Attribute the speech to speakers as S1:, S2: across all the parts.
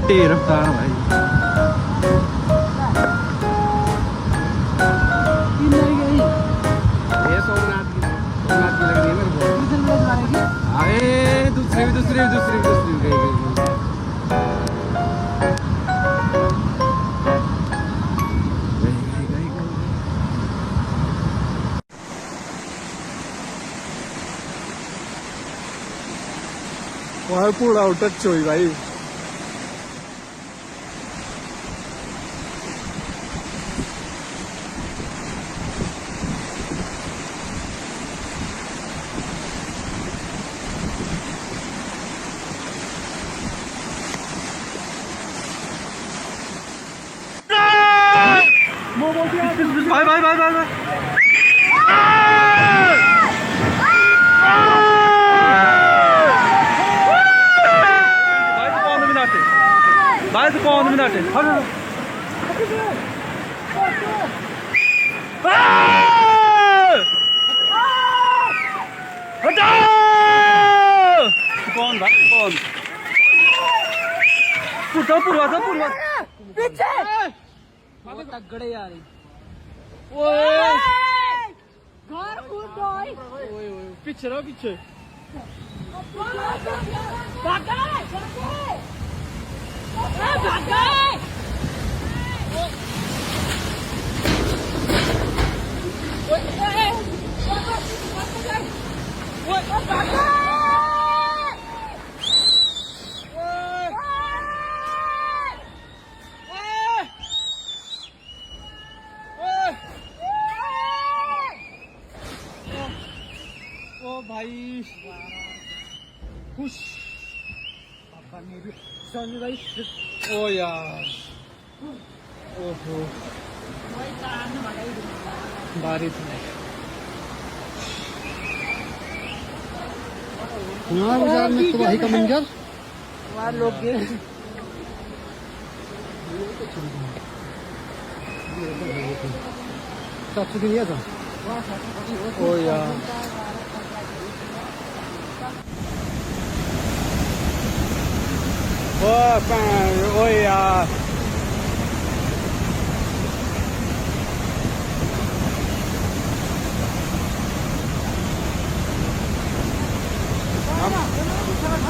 S1: तेज रफ्तार भाई। ये सोमनाथ की लग रही है मेरे को। अरे दूसरी गई।
S2: वहाँ पूरा टच हुई भाई। Bye. Vai secondo minuto. Secondo, vai secondo. Purva.
S3: पीछे बहुत तगड़े यार।
S1: ओए
S3: घर कूद गई।
S1: ओए पीछे रहो पीछे।
S3: भाग
S1: ओ भाई खुश
S3: भाई।
S1: ओ यार ओहो बारिश में
S2: यहाँ बाजार में तबाही का मंजर।
S3: वहाँ लोग
S2: सब्सिडी दिया था।
S1: ओ यार ओ यार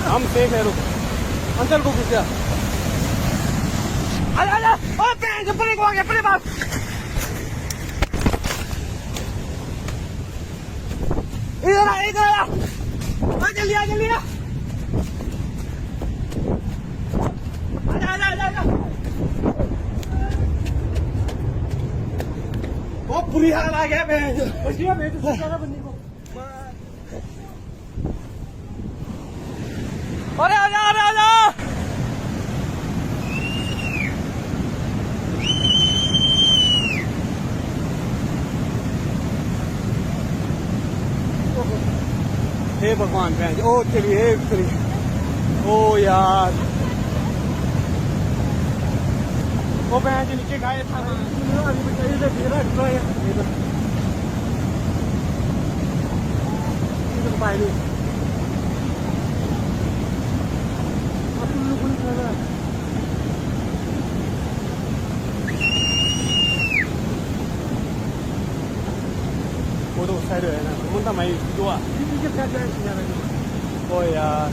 S1: हम देख रहे रुक अंकल को किया आजा ओ पैर अपने को आ गया अपने पास इधर आ जल्दी आ आजा बहुत बुरी हाल आ गया मैं तो अरे आजा हे भगवान भैंस ओ चलिए ओ यार वो भैंस नीचे गाय था वो तो साइड है ना मुंडा माई दो ओ यार